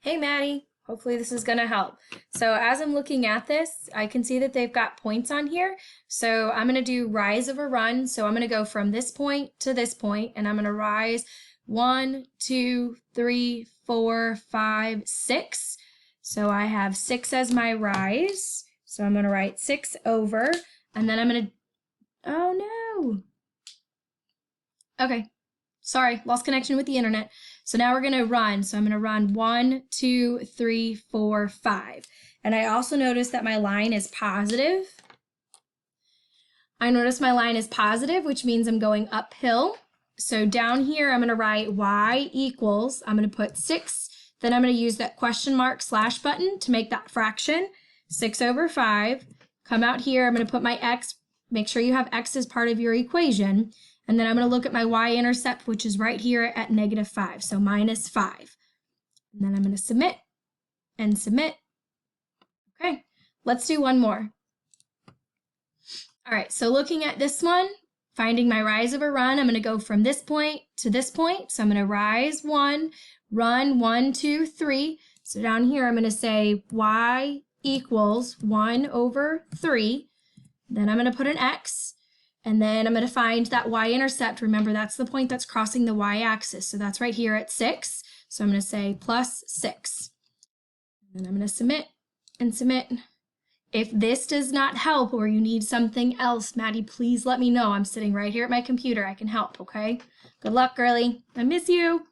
Hey, Maddie. Hopefully this is going to help. So as I'm looking at this, I can see that they've got points on here. So I'm going to do rise over run. So I'm going to go from this point to this point, and I'm going to rise 1, 2, 3, 4, 5, 6. So I have 6 as my rise. So I'm going to write 6 over, and then I'm going to, oh no. Okay. Sorry, lost connection with the internet. So now we're going to run. So I'm going to run 1, 2, 3, 4, 5. And I also notice that my line is positive. I notice my line is positive, which means I'm going uphill. So down here, I'm going to write y equals, I'm going to put 6. Then I'm going to use that question mark slash button to make that fraction. 6 over 5. Come out here, I'm going to put my x. Make sure you have x as part of your equation. And then I'm going to look at my y-intercept, which is right here at -5, so -5. And then I'm going to submit and submit. Okay, let's do one more. All right, so looking at this one, finding my rise over run, I'm going to go from this point to this point. So I'm going to rise 1, run 1, 2, 3. So down here, I'm going to say y equals 1 over 3. Then I'm going to put an x. And then I'm going to find that y-intercept. Remember, that's the point that's crossing the y-axis. So that's right here at 6. So I'm going to say plus 6. And then I'm going to submit and submit. If this does not help or you need something else, Maddie, please let me know. I'm sitting right here at my computer. I can help, okay? Good luck, girlie. I miss you.